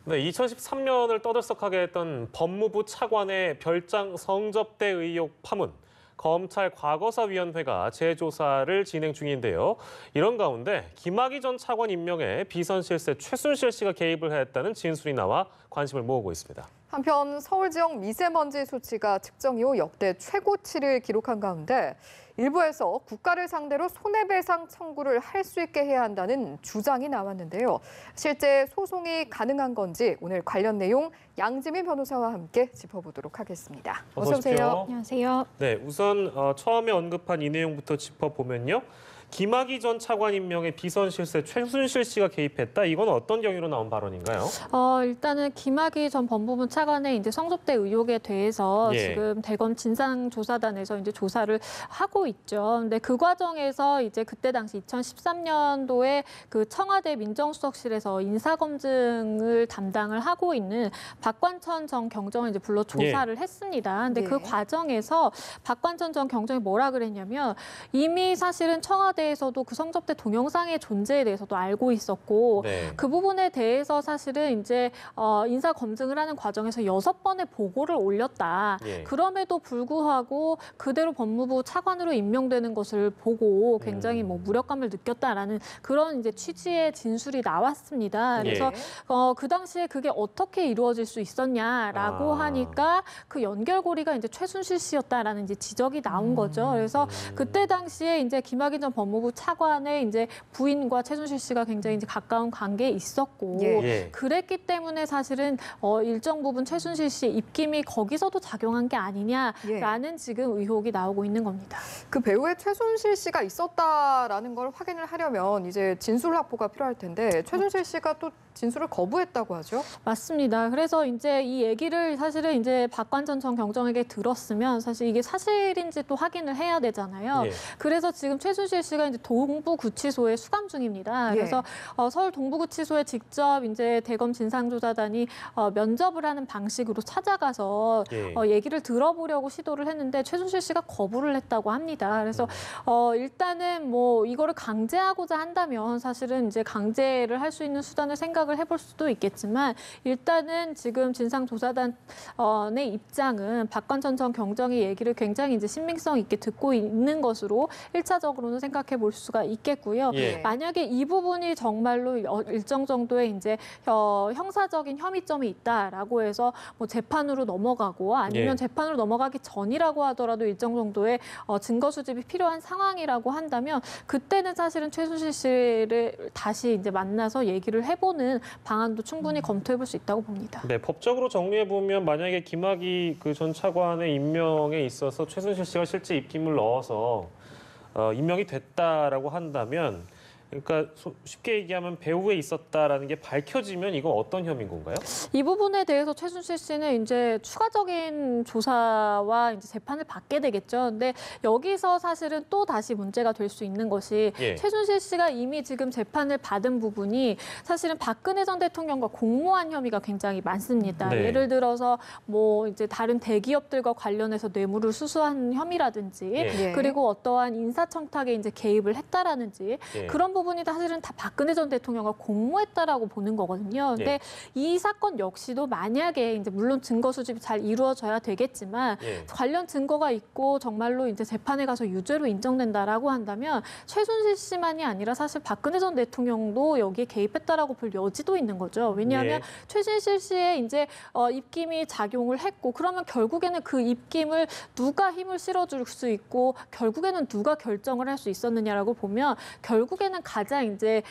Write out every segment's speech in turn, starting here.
네, 2013년을 떠들썩하게 했던 법무부 차관의 별장 성접대 의혹 파문. 검찰 과거사위원회가 재조사를 진행 중인데요. 이런 가운데 김학의 전 차관 임명에 비선 실세 최순실 씨가 개입을 했다는 진술이 나와 관심을 모으고 있습니다. 한편 서울 지역 미세먼지 수치가 측정 이후 역대 최고치를 기록한 가운데 일부에서 국가를 상대로 손해배상 청구를 할 수 있게 해야 한다는 주장이 나왔는데요. 실제 소송이 가능한 건지 오늘 관련 내용 양지민 변호사와 함께 짚어보도록 하겠습니다. 어서 오세요. 안녕하세요. 네, 우선 처음에 언급한 이 내용부터 짚어보면요. 김학의 전 차관 임명에 비선 실세 최순실 씨가 개입했다. 이건 어떤 경위로 나온 발언인가요? 일단은 김학의 전 법무부 차관의 이제 성접대 의혹에 대해서 지금 대검 진상조사단에서 이제 조사를 하고 있죠. 근데 그 과정에서 이제 그때 당시 2013년도에 그 청와대 민정수석실에서 인사검증을 담당을 하고 있는 박관천 전 경정을 이제 불러 조사를 했습니다. 근데 그 과정에서 박관천 전 경정이 뭐라 그랬냐면 이미 사실은 청와대에서도 그 성접대 동영상의 존재에 대해서도 알고 있었고 그 부분에 대해서 사실은 이제 인사 검증을 하는 과정에서 6번의 보고를 올렸다. 그럼에도 불구하고 그대로 법무부 차관으로 임명되는 것을 보고 굉장히 뭐 무력감을 느꼈다라는 그런 이제 취지의 진술이 나왔습니다. 그래서 그 당시에 그게 어떻게 이루어질 수 있었냐라고 하니까 그 연결고리가 이제 최순실 씨였다라는 이제 지적이 나온 거죠. 그래서 그때 당시에 이제 김학의 전 법무부 차관의 이제 부인과 최순실 씨가 굉장히 이제 가까운 관계에 있었고 그랬기 때문에 사실은 일정 부분 최순실 씨의 입김이 거기서도 작용한 게 아니냐라는 지금 의혹이 나오고 있는 겁니다. 그 배우의 최순실 씨가 있었다라는 걸 확인을 하려면 이제 진술 확보가 필요할 텐데 최순실 씨가 또 진술을 거부했다고 하죠? 맞습니다. 그래서 이제 이 얘기를 사실은 이제 박관천 전 경정에게 들었으면 사실 이게 사실인지 또 확인을 해야 되잖아요. 그래서 지금 최순실 씨가 이제 동부구치소에 수감 중입니다. 그래서 서울 동부구치소에 직접 이제 대검 진상조사단이 면접을 하는 방식으로 찾아가서 얘기를 들어보려고 시도를 했는데 최순실 씨가 거부를 했다고 합니다. 그래서 일단은 뭐 이거를 강제하고자 한다면 사실은 이제 강제를 할 수 있는 수단을 생각을 해볼 수도 있겠지만 일단은 지금 진상조사단의 입장은 박관천 전 경정의 얘기를 굉장히 이제 신빙성 있게 듣고 있는 것으로 1차적으로는 생각해 볼 수가 있겠고요. 만약에 이 부분이 정말로 일정 정도의 이제 형사적인 혐의점이 있다라고 해서 뭐 재판으로 넘어가고 아니면 재판으로 넘어가기 전이라고 하더라도 일정 정도의 증거 수집이 필요한 상황이라고 한다면 그때는 사실은 최순실 씨를 다시 이제 만나서 얘기를 해보는 방안도 충분히 검토해 볼 수 있다고 봅니다. 네, 법적으로 정리해 보면 만약에 김학의 그 전 차관의 임명에 있어서 최순실 씨가 실제 입김을 넣어서 임명이 됐다라고 한다면, 그러니까 쉽게 얘기하면 배후에 있었다라는 게 밝혀지면 이건 어떤 혐의인 건가요? 이 부분에 대해서 최순실 씨는 이제 추가적인 조사와 이제 재판을 받게 되겠죠. 근데 여기서 사실은 또 다시 문제가 될 수 있는 것이 최순실 씨가 이미 지금 재판을 받은 부분이 사실은 박근혜 전 대통령과 공모한 혐의가 굉장히 많습니다. 예를 들어서 뭐 이제 다른 대기업들과 관련해서 뇌물을 수수한 혐의라든지 그리고 어떠한 인사청탁에 이제 개입을 했다라는지 그런 부분이 사실은 다 박근혜 전 대통령과 공모했다라고 보는 거거든요. 근데 이 사건 역시도 만약에 이제 물론 증거 수집이 잘 이루어져야 되겠지만 관련 증거가 있고 정말로 이제 재판에 가서 유죄로 인정된다라고 한다면 최순실 씨만이 아니라 사실 박근혜 전 대통령도 여기에 개입했다라고 볼 여지도 있는 거죠. 왜냐하면 최순실 씨의 이제 입김이 작용을 했고 그러면 결국에는 그 입김을 누가 힘을 실어줄 수 있고 결국에는 누가 결정을 할 수 있었느냐라고 보면 결국에는 가장 이제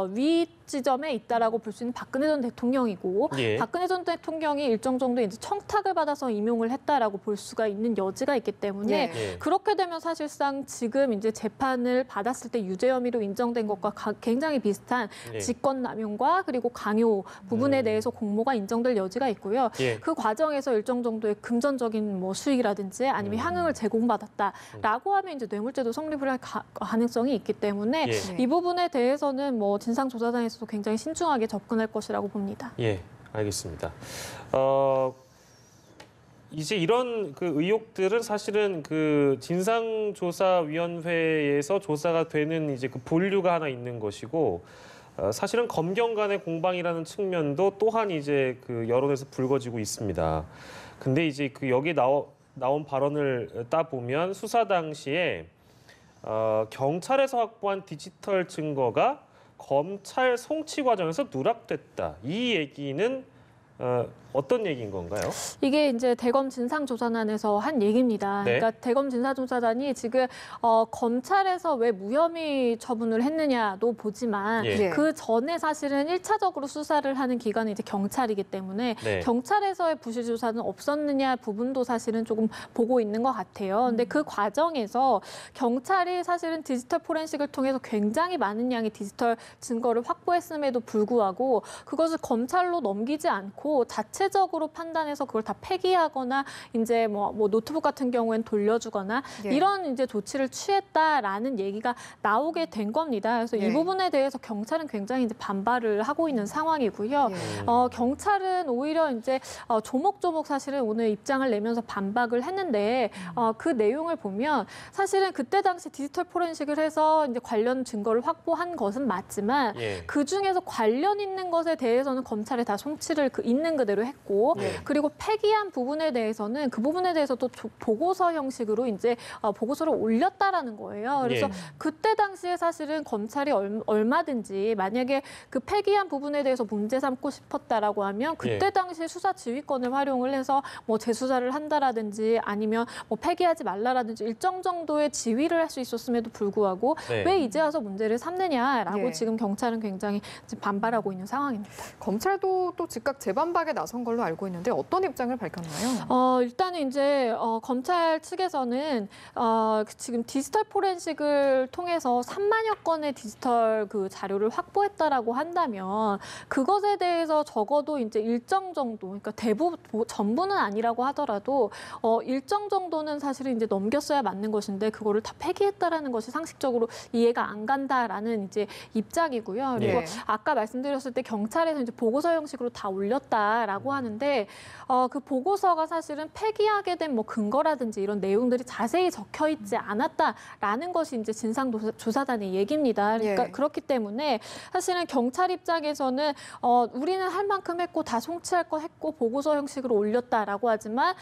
위 지점에 있다라고 볼 수 있는 박근혜 전 대통령이고 박근혜 전 대통령이 일정 정도 이제 청탁을 받아서 임용을 했다라고 볼 수가 있는 여지가 있기 때문에 그렇게 되면 사실상 지금 이제 재판을 받았을 때 유죄 혐의로 인정된 것과 굉장히 비슷한 직권남용과 그리고 강요 부분에 대해서 공모가 인정될 여지가 있고요. 그 과정에서 일정 정도의 금전적인 뭐 수익이라든지 아니면 향응을 제공받았다라고 하면 이제 뇌물죄도 성립을 할 가능성이 있기 때문에 이 부분에 대해서는 뭐 진상조사단에서도 굉장히 신중하게 접근할 것이라고 봅니다. 알겠습니다. 이제 이런 그 의혹들은 사실은 그 진상조사위원회에서 조사가 되는 이제 그 본류가 하나 있는 것이고 사실은 검경 간의 공방이라는 측면도 또한 이제 그 여론에서 불거지고 있습니다. 근데 이제 그 여기 나온 발언을 따보면 수사 당시에 경찰에서 확보한 디지털 증거가 검찰 송치 과정에서 누락됐다. 이 얘기는 어떤 얘기인 건가요? 이게 이제 대검 진상조사단에서 한 얘기입니다. 네. 그러니까 대검 진상조사단이 지금 검찰에서 왜 무혐의 처분을 했느냐도 보지만 예. 그 전에 사실은 1차적으로 수사를 하는 기관은 이제 경찰이기 때문에 네. 경찰에서의 부실 조사는 없었느냐 부분도 사실은 조금 보고 있는 것 같아요. 근데 그 과정에서 경찰이 사실은 디지털 포렌식을 통해서 굉장히 많은 양의 디지털 증거를 확보했음에도 불구하고 그것을 검찰로 넘기지 않고 자체적으로 판단해서 그걸 다 폐기하거나 이제 뭐 노트북 같은 경우엔 돌려주거나 예. 이런 이제 조치를 취했다라는 얘기가 나오게 된 겁니다. 그래서 예. 이 부분에 대해서 경찰은 굉장히 이제 반발을 하고 있는 상황이고요. 예. 경찰은 오히려 이제 조목조목 사실은 오늘 입장을 내면서 반박을 했는데 그 내용을 보면 사실은 그때 당시 디지털 포렌식을 해서 이제 관련 증거를 확보한 것은 맞지만 예. 그 중에서 관련 있는 것에 대해서는 검찰에 다 송치를 있는 그대로 했고 네. 그리고 폐기한 부분에 대해서는 그 부분에 대해서 또 보고서 형식으로 이제 보고서를 올렸다라는 거예요. 그래서 예. 그때 당시에 사실은 검찰이 얼마든지 만약에 그 폐기한 부분에 대해서 문제 삼고 싶었다라고 하면 그때 예. 당시에 수사 지휘권을 활용을 해서 뭐 재수사를 한다라든지 아니면 뭐 폐기하지 말라라든지 일정 정도의 지휘를 할 수 있었음에도 불구하고 네. 왜 이제 와서 문제를 삼느냐라고 예. 지금 경찰은 굉장히 지금 반발하고 있는 상황입니다. 검찰도 또 즉각 재반박에 나선 걸로 알고 있는데 어떤 입장을 밝혔나요? 일단은 이제 검찰 측에서는 지금 디지털 포렌식을 통해서 3만여 건의 디지털 그 자료를 확보했다라고 한다면 그것에 대해서 적어도 이제 일정 정도, 그러니까 대부분 전부는 아니라고 하더라도 일정 정도는 사실은 이제 넘겼어야 맞는 것인데 그거를 다 폐기했다라는 것이 상식적으로 이해가 안 간다라는 이제 입장이고요. 그리고 네. 아까 말씀드렸을 때 경찰에서 이제 보고서 형식으로 다 올렸다라고 하는데 그 보고서가 사실은 폐기하게 된 뭐 근거라든지 이런 내용들이 자세히 적혀 있지 않았다라는 것이 이제 진상조사단의 얘기입니다. 그러니까 예. 그렇기 때문에 사실은 경찰 입장에서는 우리는 할 만큼 했고 다 송치할 거 했고 보고서 형식으로 올렸다라고 하지만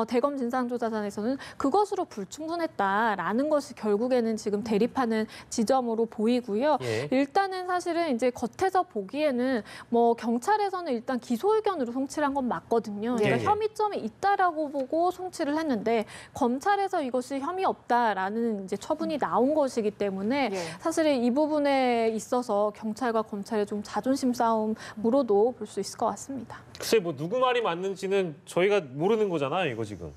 대검 진상조사단에서는 그것으로 불충분했다라는 것이 결국에는 지금 대립하는 지점으로 보이고요. 예. 일단은 사실은 이제 겉에서 보기에는 뭐 경찰에서는 일단 기소 의견으로 송치를 한 건 맞거든요. 그러니까 예, 예. 혐의점이 있다라고 보고 송치를 했는데 검찰에서 이것이 혐의 없다라는 이제 처분이 나온 것이기 때문에 예. 사실은 이 부분에 있어서 경찰과 검찰의 좀 자존심 싸움으로도 볼 수 있을 것 같습니다. 글쎄 뭐 누구 말이 맞는지는 저희가 모르는 거잖아요, 이거 지금.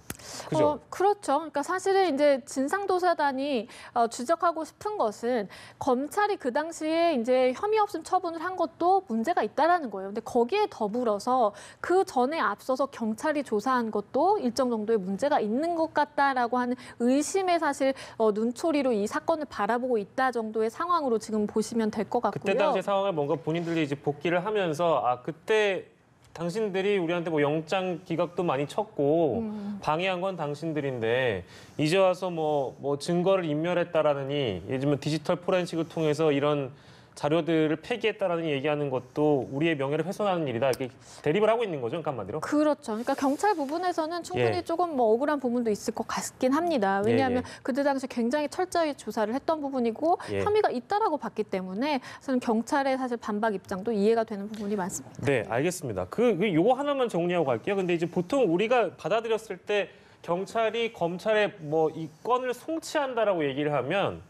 그죠? 그렇죠. 그러니까 사실은 이제 진상조사단이 지적하고 싶은 것은 검찰이 그 당시에 이제 혐의 없음 처분을 한 것도 문제가 있다라는 거예요. 근데 거기에 더불어서 그 전에 앞서서 경찰이 조사한 것도 일정 정도의 문제가 있는 것 같다라고 하는 의심에 사실 눈초리로 이 사건을 바라보고 있다 정도의 상황으로 지금 보시면 될 것 같고요. 그때 당시 상황을 뭔가 본인들이 이제 복귀를 하면서 그때 당신들이 우리한테 뭐 영장 기각도 많이 쳤고 방해한 건 당신들인데 이제 와서 뭐 증거를 인멸했다라느니 예를 들면 디지털 포렌식을 통해서 이런 자료들을 폐기했다라는 얘기하는 것도 우리의 명예를 훼손하는 일이다. 이렇게 대립을 하고 있는 거죠, 그러니까 한마디로. 그렇죠. 그러니까 경찰 부분에서는 충분히 예. 조금 뭐 억울한 부분도 있을 것 같긴 합니다. 왜냐하면 예. 그때 당시 굉장히 철저히 조사를 했던 부분이고 예. 혐의가 있다라고 봤기 때문에 저는 경찰의 사실 반박 입장도 이해가 되는 부분이 많습니다. 네, 알겠습니다. 요거 하나만 정리하고 갈게요. 근데 이제 보통 우리가 받아들였을 때 경찰이 검찰에 뭐 이 건을 송치한다라고 얘기를 하면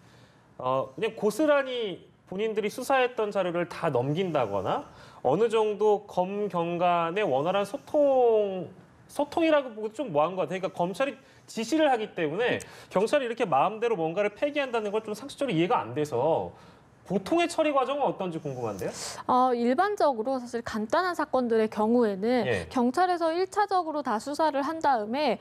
그냥 고스란히 본인들이 수사했던 자료를 다 넘긴다거나 어느 정도 검경 간의 원활한 소통이라고 보고 좀 뭐한 것 같아요. 그러니까 검찰이 지시를 하기 때문에 경찰이 이렇게 마음대로 뭔가를 폐기한다는 걸 좀 상식적으로 이해가 안 돼서 보통의 처리 과정은 어떤지 궁금한데요. 일반적으로 사실 간단한 사건들의 경우에는 예. 경찰에서 1차적으로 다 수사를 한 다음에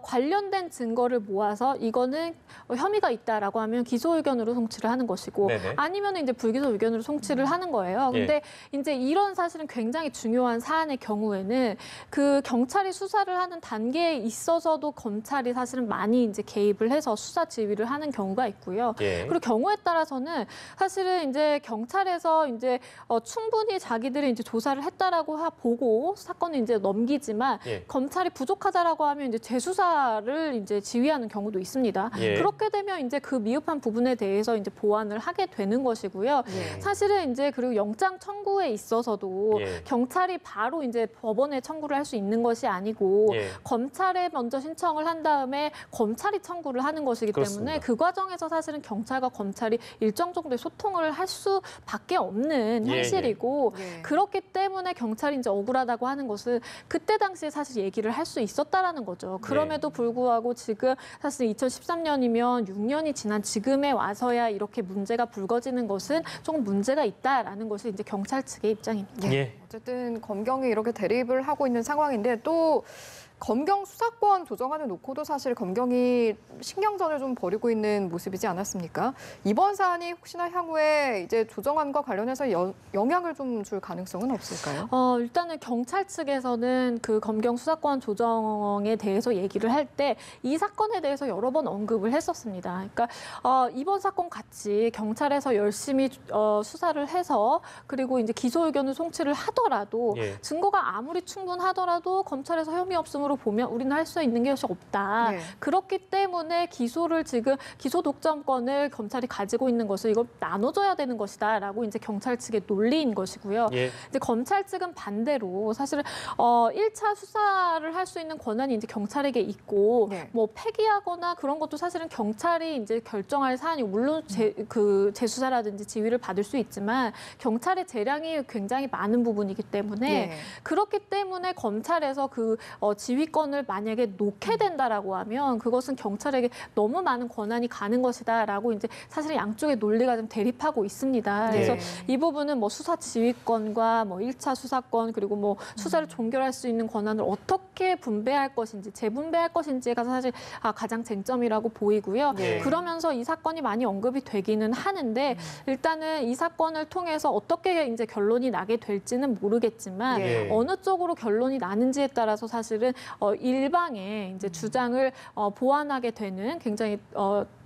관련된 증거를 모아서 이거는 혐의가 있다라고 하면 기소 의견으로 송치를 하는 것이고 네네. 아니면 이제 불기소 의견으로 송치를 하는 거예요. 근데 이제 이런 사실은 굉장히 중요한 사안의 경우에는 그 경찰이 수사를 하는 단계에 있어서도 검찰이 사실은 많이 이제 개입을 해서 수사 지휘를 하는 경우가 있고요. 예. 그리고 경우에 따라서는 사실 사실은 이제 경찰에서 이제 충분히 자기들이 이제 조사를 했다라고 보고 사건을 이제 넘기지만 예. 검찰이 부족하다라고 하면 이제 재수사를 이제 지휘하는 경우도 있습니다. 예. 그렇게 되면 이제 그 미흡한 부분에 대해서 이제 보완을 하게 되는 것이고요. 예. 사실은 이제 그리고 영장 청구에 있어서도 예. 경찰이 바로 이제 법원에 청구를 할 수 있는 것이 아니고 예. 검찰에 먼저 신청을 한 다음에 검찰이 청구를 하는 것이기 그렇습니다. 때문에 그 과정에서 사실은 경찰과 검찰이 일정 정도의 소통을 할 수밖에 없는 예, 현실이고 예. 그렇기 때문에 경찰이 이제 억울하다고 하는 것은 그때 당시에 사실 얘기를 할 수 있었다라는 거죠. 그럼에도 불구하고 지금 사실 2013년이면 6년이 지난 지금에 와서야 이렇게 문제가 불거지는 것은 조금 문제가 있다라는 것이 이제 경찰 측의 입장입니다. 예. 어쨌든 검경이 이렇게 대립을 하고 있는 상황인데 또 검경 수사권 조정안을 놓고도 사실 검경이 신경전을 좀 벌이고 있는 모습이지 않았습니까? 이번 사안이 혹시나 향후에 이제 조정안과 관련해서 영향을 좀 줄 가능성은 없을까요? 일단은 경찰 측에서는 그 검경 수사권 조정에 대해서 얘기를 할 때 이 사건에 대해서 여러 번 언급을 했었습니다. 그러니까 이번 사건 같이 경찰에서 열심히 수사를 해서 그리고 이제 기소 의견을 송치를 하더라도 예. 증거가 아무리 충분하더라도 검찰에서 혐의 없음으로 보면 우리는 할 수 있는 것이 없다. 네. 그렇기 때문에 기소를 지금 기소 독점권을 검찰이 가지고 있는 것을 이걸 나눠줘야 되는 것이다라고 이제 경찰 측의 논리인 것이고요. 예. 이제 검찰 측은 반대로 사실은 1차 수사를 할 수 있는 권한이 이제 경찰에게 있고 네. 뭐 폐기하거나 그런 것도 사실은 경찰이 이제 결정할 사안이고 물론 재수사라든지 지휘를 받을 수 있지만 경찰의 재량이 굉장히 많은 부분이기 때문에 예. 그렇기 때문에 검찰에서 그 지휘권을 만약에 놓게 된다라고 하면 그것은 경찰에게 너무 많은 권한이 가는 것이다라고 이제 사실 양쪽의 논리가 좀 대립하고 있습니다. 그래서 네. 이 부분은 뭐 수사 지휘권과 뭐 1차 수사권 그리고 뭐 수사를 종결할 수 있는 권한을 어떻게 분배할 것인지 재분배할 것인지가 사실 가장 쟁점이라고 보이고요. 네. 그러면서 이 사건이 많이 언급이 되기는 하는데 일단은 이 사건을 통해서 어떻게 이제 결론이 나게 될지는 모르겠지만 예. 어느 쪽으로 결론이 나는지에 따라서 사실은 일방의 이제 주장을 보완하게 되는 굉장히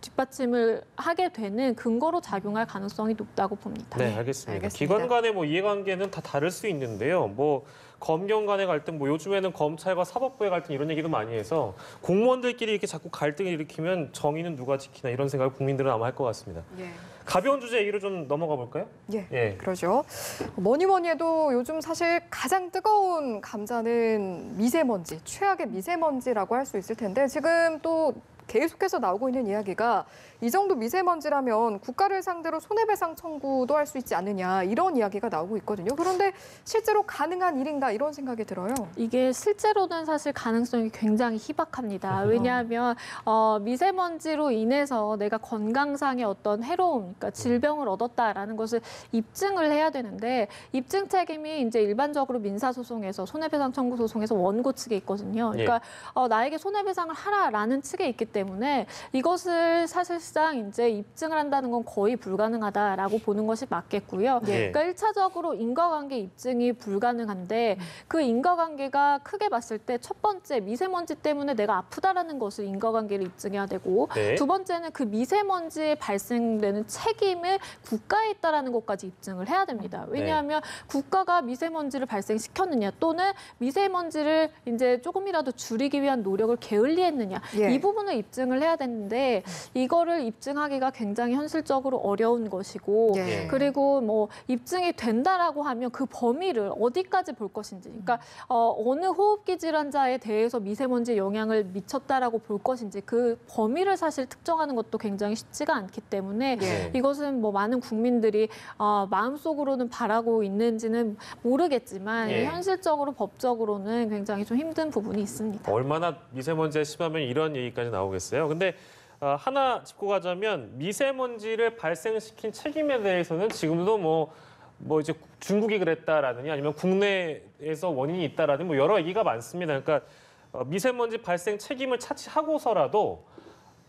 뒷받침을 하게 되는 근거로 작용할 가능성이 높다고 봅니다. 네, 알겠습니다. 알겠습니다. 기관 간의 뭐 이해관계는 다 다를 수 있는데요. 뭐 검경 간의 갈등, 뭐 요즘에는 검찰과 사법부의 갈등 이런 얘기도 많이 해서 공무원들끼리 이렇게 자꾸 갈등을 일으키면 정의는 누가 지키나 이런 생각을 국민들은 아마 할 것 같습니다. 예. 가벼운 주제 얘기로 좀 넘어가 볼까요? 예. 예. 그러죠. 뭐니 해도 요즘 사실 가장 뜨거운 감자는 미세먼지, 최악의 미세먼지라고 할 수 있을 텐데 지금 또 계속해서 나오고 있는 이야기가 이 정도 미세먼지라면 국가를 상대로 손해배상 청구도 할 수 있지 않느냐 이런 이야기가 나오고 있거든요. 그런데 실제로 가능한 일인가 이런 생각이 들어요. 이게 실제로는 사실 가능성이 굉장히 희박합니다. 왜냐하면 미세먼지로 인해서 내가 건강상의 어떤 해로움, 그러니까 질병을 얻었다라는 것을 입증을 해야 되는데 입증 책임이 이제 일반적으로 민사소송에서 손해배상 청구 소송에서 원고 측에 있거든요. 그러니까 나에게 손해배상을 하라라는 측에 있기 때문에 이것을 사실상 이제 입증을 한다는 건 거의 불가능하다라고 보는 것이 맞겠고요. 예. 그러니까 1차적으로 인과관계 입증이 불가능한데 그 인과관계가 크게 봤을 때 첫 번째 미세먼지 때문에 내가 아프다라는 것을 인과관계를 입증해야 되고 네. 두 번째는 그 미세먼지에 발생되는 책임을 국가에 있다라는 것까지 입증을 해야 됩니다. 왜냐하면 국가가 미세먼지를 발생시켰느냐 또는 미세먼지를 이제 조금이라도 줄이기 위한 노력을 게을리했느냐 예. 이 부분을 입증을 해야 되는데 이거를 입증하기가 굉장히 현실적으로 어려운 것이고 예. 그리고 뭐 입증이 된다라고 하면 그 범위를 어디까지 볼 것인지 그러니까 어느 호흡기 질환자에 대해서 미세먼지의 영향을 미쳤다라고 볼 것인지 그 범위를 사실 특정하는 것도 굉장히 쉽지가 않기 때문에 예. 이것은 뭐 많은 국민들이 마음속으로는 바라고 있는지는 모르겠지만 예. 현실적으로 법적으로는 굉장히 좀 힘든 부분이 있습니다. 얼마나 미세먼지가 심하면 이런 얘기까지 나오겠어요. 근데 하나 짚고 가자면 미세먼지를 발생시킨 책임에 대해서는 지금도 뭐 이제 중국이 그랬다라느니 아니면 국내에서 원인이 있다라든 뭐 여러 얘기가 많습니다. 그러니까 미세먼지 발생 책임을 차치하고서라도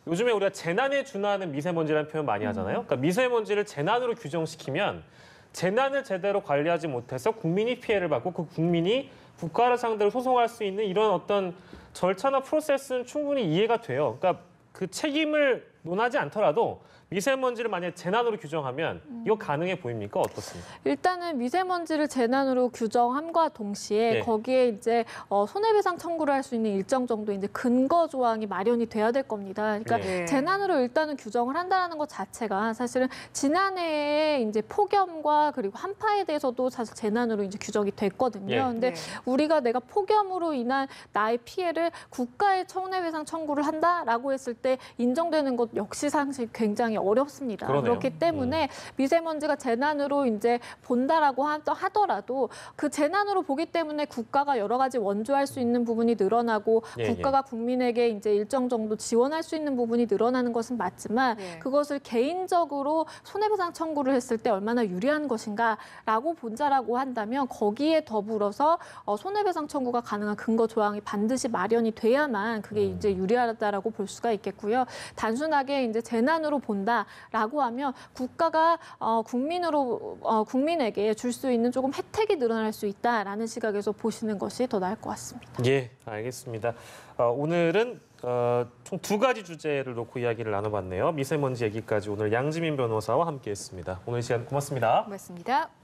요즘에 우리가 재난에 준하는 미세먼지라는 표현 많이 하잖아요. 그러니까 미세먼지를 재난으로 규정시키면 재난을 제대로 관리하지 못해서 국민이 피해를 받고 그 국민이 국가를 상대로 소송할 수 있는 이런 어떤 절차나 프로세스는 충분히 이해가 돼요. 그러니까 그 책임을 논하지 않더라도 미세먼지를 만약 재난으로 규정하면 이거 가능해 보입니까? 어떻습니까? 일단은 미세먼지를 재난으로 규정함과 동시에 네. 거기에 이제 손해배상 청구를 할 수 있는 일정 정도 이제 근거 조항이 마련이 돼야 될 겁니다. 그러니까 네. 재난으로 일단은 규정을 한다는 것 자체가 사실은 지난해에 이제 폭염과 그리고 한파에 대해서도 사실 재난으로 이제 규정이 됐거든요. 예. 근데 네. 우리가 내가 폭염으로 인한 나의 피해를 국가에 손해배상 청구를 한다라고 했을 때 인정되는 것 역시 사실 굉장히 어렵습니다. 그러네요. 그렇기 때문에 미세먼지가 재난으로 이제 본다라고 하더라도 그 재난으로 보기 때문에 국가가 여러 가지 원조할 수 있는 부분이 늘어나고 예, 국가가 국민에게 이제 일정 정도 지원할 수 있는 부분이 늘어나는 것은 맞지만 예. 그것을 개인적으로 손해배상 청구를 했을 때 얼마나 유리한 것인가라고 본다라고 한다면 거기에 더불어서 손해배상 청구가 가능한 근거 조항이 반드시 마련이 돼야만 그게 이제 유리하다라고 볼 수가 있겠고요. 단순하게 이제 재난으로 본다라고 하면 국가가 국민에게 줄 수 있는 조금 혜택이 늘어날 수 있다라는 시각에서 보시는 것이 더 나을 것 같습니다. 예, 알겠습니다. 오늘은 총 2가지 주제를 놓고 이야기를 나눠봤네요. 미세먼지 얘기까지 오늘 양지민 변호사와 함께했습니다. 오늘 시간 고맙습니다. 고맙습니다.